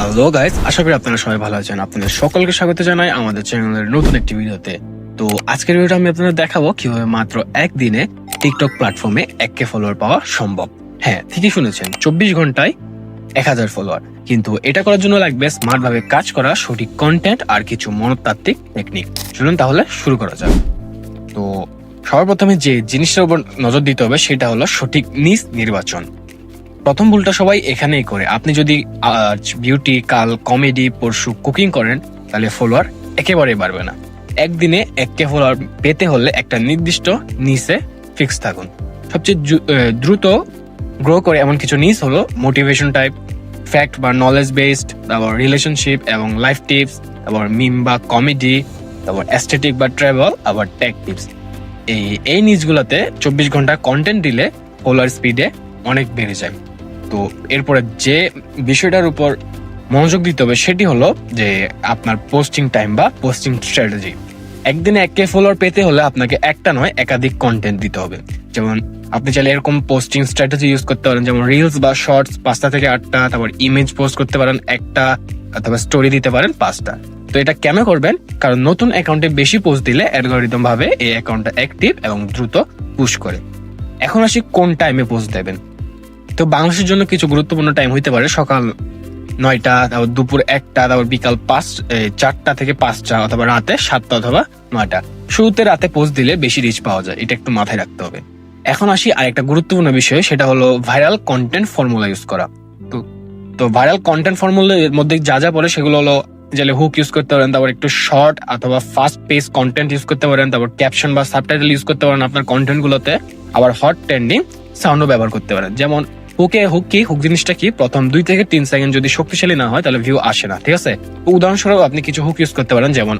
Hello guys, আশা করি আপনারা সবাই ভালো আছেন। আপনাদের সকলকে স্বাগত জানাই আমাদের চ্যানেলের নতুন একটি ভিডিওতে। তো আজকের ভিডিওটা আমি আপনাদের দেখাবো কিভাবে মাত্র একদিনে টিকটক প্ল্যাটফর্মে 1K ফলোয়ার পাওয়া সম্ভব। হ্যাঁ, ঠিকই শুনেছেন, 24 ঘন্টায় 1000 ফলোয়ার। কিন্তু এটা করার জন্য লাগবে স্মার্ট ভাবে কাজ করা, সঠিক কন্টেন্ট আর কিছু মনস্তাত্ত্বিক টেকনিক। চলুন তাহলে শুরু করা যাক। তো সবার প্রথমে যে জিনিসটার উপর নজর দিতে হবে সেটা হলো সঠিক নিজ নির্বাচন। প্রথম ভুলটা সবাই এখানেই করে। আপনি যদি আজ বিউটি, কাল কমেডি, পরশু কুকিং করেন তাহলে ফলোয়ার একেবারেই বাড়বে না। একদিনে 1K ফলোয়ার পেতে হলে একটা নির্দিষ্ট নিচে ফিক্স থাকুন। সবচেয়ে দ্রুত গ্রো করে এমন কিছু নিচ হলো মোটিভেশন টাইপ, ফ্যাক্ট বা নলেজ বেসড, তারপর রিলেশনশিপ এবং লাইফ টিপস, তারপর মিম বা কমেডি, তারপর অ্যাস্থেটিক বা ট্রাভেল, আবার টেক টিপস। এই নিচগুলোতে 24 ঘন্টা কন্টেন্ট দিলে ফলোয়ার স্পিডে অনেক বেড়ে যায়। তো এরপরে যে বিষয়টার উপর মনোযোগ দিতে হবে সেটি হলো যে আপনার পোস্টিং টাইম বা পোস্টিং স্ট্র্যাটেজি। একদিনে 1K ফলোয়ার পেতে হলে আপনাকে একটা নয় একাধিক কন্টেন্ট দিতে হবে। যেমন আপনি চাইলে এরকম পোস্টিং স্ট্র্যাটেজি ইউজ করতে পারেন, যেমন রিলস বা শর্টস 5টা থেকে 8টা, তারপর ইমেজ পোস্ট করতে পারেন 1টা, অথবা স্টোরি দিতে পারেন 5টা। তো এটা কেন করবেন? কারণ নতুন অ্যাকাউন্টে বেশি পোস্ট দিলে অ্যালগরিদম ভাবে এই অ্যাকাউন্টটা অ্যাক্টিভ এবং দ্রুত পুশ করে। এখন আসি কোন টাইমে পোস্ট দেবেন। তো বাংলাদেশের জন্য কিছু গুরুত্বপূর্ণ টাইম হইতে পারে সকাল 9টা, তারপর দুপুর 1টা, তারপর বিকাল 4টা থেকে 5টা, অথবা রাতে 7টা অথবা 9টা। শুরুতে রাতে পোস্ট দিলে বেশি রিচ পাওয়া যায়, এটা একটু মাথায় রাখতে হবে। এখন আসি আরেকটা গুরুত্বপূর্ণ বিষয়, সেটা হলো ভাইরাল কন্টেন্ট ফর্মুলা ইউজ করা। তো ভাইরাল কন্টেন্ট ফর্মুলার মধ্যে যা যা পড়ে সেগুলো হলো যাহলে হুক ইউজ করতে পারেন, তারপর একটু শর্ট অথবা ফাস্ট পেস কন্টেন্ট ইউজ করতে পারেন, তারপর ক্যাপশন বা সাবটাইটেল ইউজ করতে পারেন আপনার কন্টেন্ট গুলোতে, আবার হট ট্রেন্ডিং সাউন্ডও ব্যবহার করতে পারেন। যেমন হুক জিনিসটা কি, প্রথম 2 থেকে 3 সেকেন্ড যদি শক্তিশালী না হয় তাহলে ভিউ আসে না, ঠিক আছে। উদাহরণস্বরূপ আপনি কিছু হুক ইউজ করতে পারেন, যেমন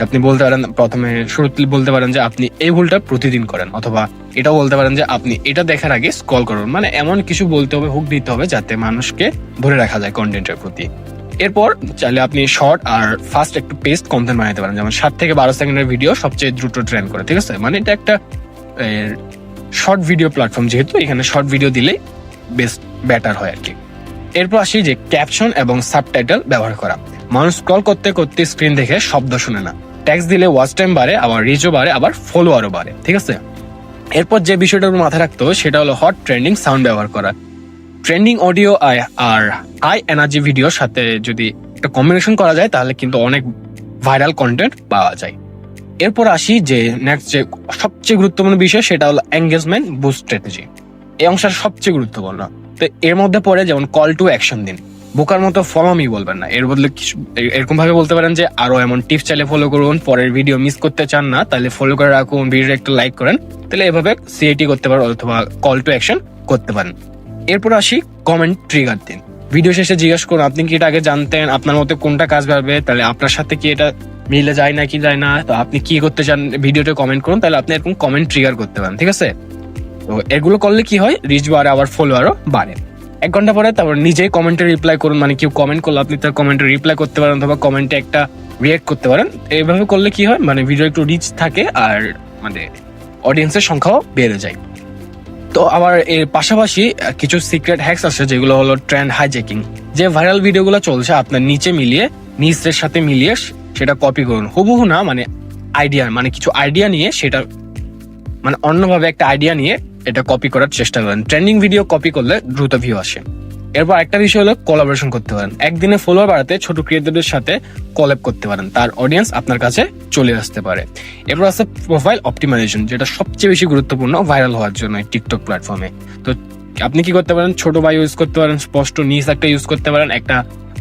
আপনি বলতে পারেন, প্রথমে শুরুতে বলতে পারেন যে আপনি এই ভুলটা প্রতিদিন করেন, অথবা এটাও বলতে পারেন যে আপনি এটা দেখার আগে স্ক্রল করুন। মানে এমন কিছু বলতে হবে, হুক দিতে হবে যাতে মানুষকে ধরে রাখা যায় কন্টেন্টের প্রতি। এরপর চাইলে আপনি শর্ট আর ফাস্ট একটু পেস্ট কন্টেন্ট বানাতে পারেন, যেমন 7 থেকে 12 সেকেন্ডের ভিডিও সবচেয়ে দ্রুত ট্রেন্ড করে, ঠিক আছে। মানে এটা একটা শর্ট ভিডিও প্ল্যাটফর্ম, যেহেতু এখানে শর্ট ভিডিও দিলেই বেস্ট বেটার হয় আর কি। এরপর আসি যে ক্যাপশন এবং সাবটাইটেল ব্যবহার করা। মানুষ স্ক্রল করতে করতে স্ক্রিন দেখে শব্দ শুনে না। ট্যাক্স দিলে ওয়াচ টাইম বাড়ে, আবার রিচও বাড়ে, আবার ফলোয়ারও বাড়ে, ঠিক আছে। এরপর যে বিষয়টার উপর মাথায় রাখতে হবে সেটা হলো হট ট্রেন্ডিং সাউন্ড ব্যবহার করা। ট্রেন্ডিং অডিও আর হাই এনার্জি ভিডিওর সাথে যদি একটা কম্বিনেশন করা যায় তাহলে কিন্তু অনেক ভাইরাল কন্টেন্ট পাওয়া যায়। এরপর আসি যে নেক্সট যে সবচেয়ে গুরুত্বপূর্ণ বিষয়, সেটা হলো এঙ্গেজমেন্ট বুস্ট স্ট্র্যাটেজি। এই অংশটা সবচেয়ে গুরুত্বপূর্ণ। তো এর মধ্যে পড়ে যেমন কল টু অ্যাকশন দিন। বোকার মতো ফলো মি বলবেন না, এর বদলে এরকম ভাবে বলতে পারেন যে আরো এমন টিপস চাইলে ফলো করুন, পরের ভিডিও মিস করতে চান না তাহলে ফলো করে রাখুন, ভিডিও একটু লাইক করেন, তাহলে এভাবে সিআইটি করতে পারেন অথবা কল টু অ্যাকশন করতে পারেন। এরপর আসি কমেন্ট ট্রিগার দিন। ভিডিও শেষে জিজ্ঞাসা করুন আপনি কি এটা আগে জানতেন, আপনার মতে কোনটা কাজ পাবে, তাহলে আপনার সাথে কি এটা মিলে যায় না কি যায় না, তো আপনি কি করতে চান ভিডিওতে কমেন্ট করুন, তাহলে আপনি এরকম কমেন্ট ট্রিগার করতে পারেন, ঠিক আছে। তো এগুলো করলে কি হয়, রিচ বাড়ে, আবার ফলোয়ারও বাড়ে। 1 ঘন্টা পরে তারপর নিজেই কমেন্টে রিপ্লাই করুন, মানে কেউ কমেন্ট করলে আপনি তার কমেন্টে রিপ্লাই করতে পারেন অথবা কমেন্টে একটা রিয়েক্ট করতে পারেন। এইভাবে করলে কি হয়, মানে ভিডিও একটু রিচ থাকে আর মানে অডিয়েন্সের সংখ্যাও বেড়ে যায়। তো আবার এর পাশাপাশি কিছু সিক্রেট হ্যাকস আছে, যেগুলো হলো ট্রেন্ড হাইজ্যাকিং। যে ভাইরাল ভিডিওগুলো চলছে আপনার নিচের সাথে মিলিয়ে সেটা কপি করুন, হুবহু না, মানে আইডিয়া, মানে কিছু আইডিয়া নিয়ে সেটা মানে অন্যভাবে একটা আইডিয়া নিয়ে এটা কপি করার চেষ্টা করেন। ট্রেন্ডিং ভিডিও কপি করলে দ্রুত ভিউ আসে। এরপর একটা বিষয় হলো কোলাবোরেশন করতে পারেন। একদিনে ফলোয়ার বাড়াতে ছোট ক্রিয়েটরদের সাথে কোল্যাব করতে পারেন, তার অডিয়েন্স আপনার কাছে চলে আসতে পারে। এরপর আছে প্রোফাইল অপটিমাইজেশন, যেটা সবচেয়ে বেশি গুরুত্বপূর্ণ ভাইরাল হওয়ার জন্য টিকটক প্ল্যাটফর্মে। তো আপনি কি করতে পারেন, ছোট বাই ইউজ করতে পারেন, স্পষ্ট নিচ একটা ইউজ করতে পারেন, একটা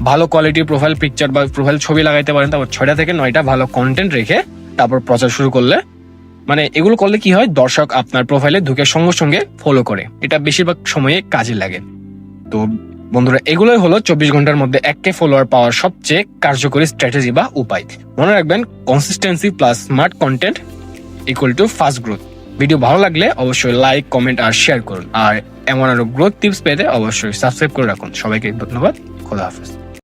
ভালো কোয়ালিটির প্রোফাইল পিকচার বা প্রোফাইল ছবি লাগাইতে পারেন, তারপর 6টা থেকে 9টা ভালো কন্টেন্ট রেখে তারপর প্রচার শুরু করলে, মানে এগুলো করলে কি হয়, দর্শক আপনার প্রোফাইলে ঢুকে সঙ্গে সঙ্গে ফলো করে। এটা বেশিরভাগ সময়ে কাজে লাগে। তো বন্ধুরা, এগুলোই হলো 24 ঘন্টার মধ্যে 1K ফলোয়ার পাওয়ার সবচেয়ে কার্যকরী স্ট্র্যাটেজি বা উপায়। মনে রাখবেন, consistency plus smart content equal too fast growth. Video ভালো লাগলে অবশ্যই লাইক, কমেন্ট আর শেয়ার করুন। আর এমন আরো গ্রোথ টিপস পেতে অবশ্যই সাবস্ক্রাইব করে রাখুন। সবাইকে ধন্যবাদ, খোদা হাফেজ।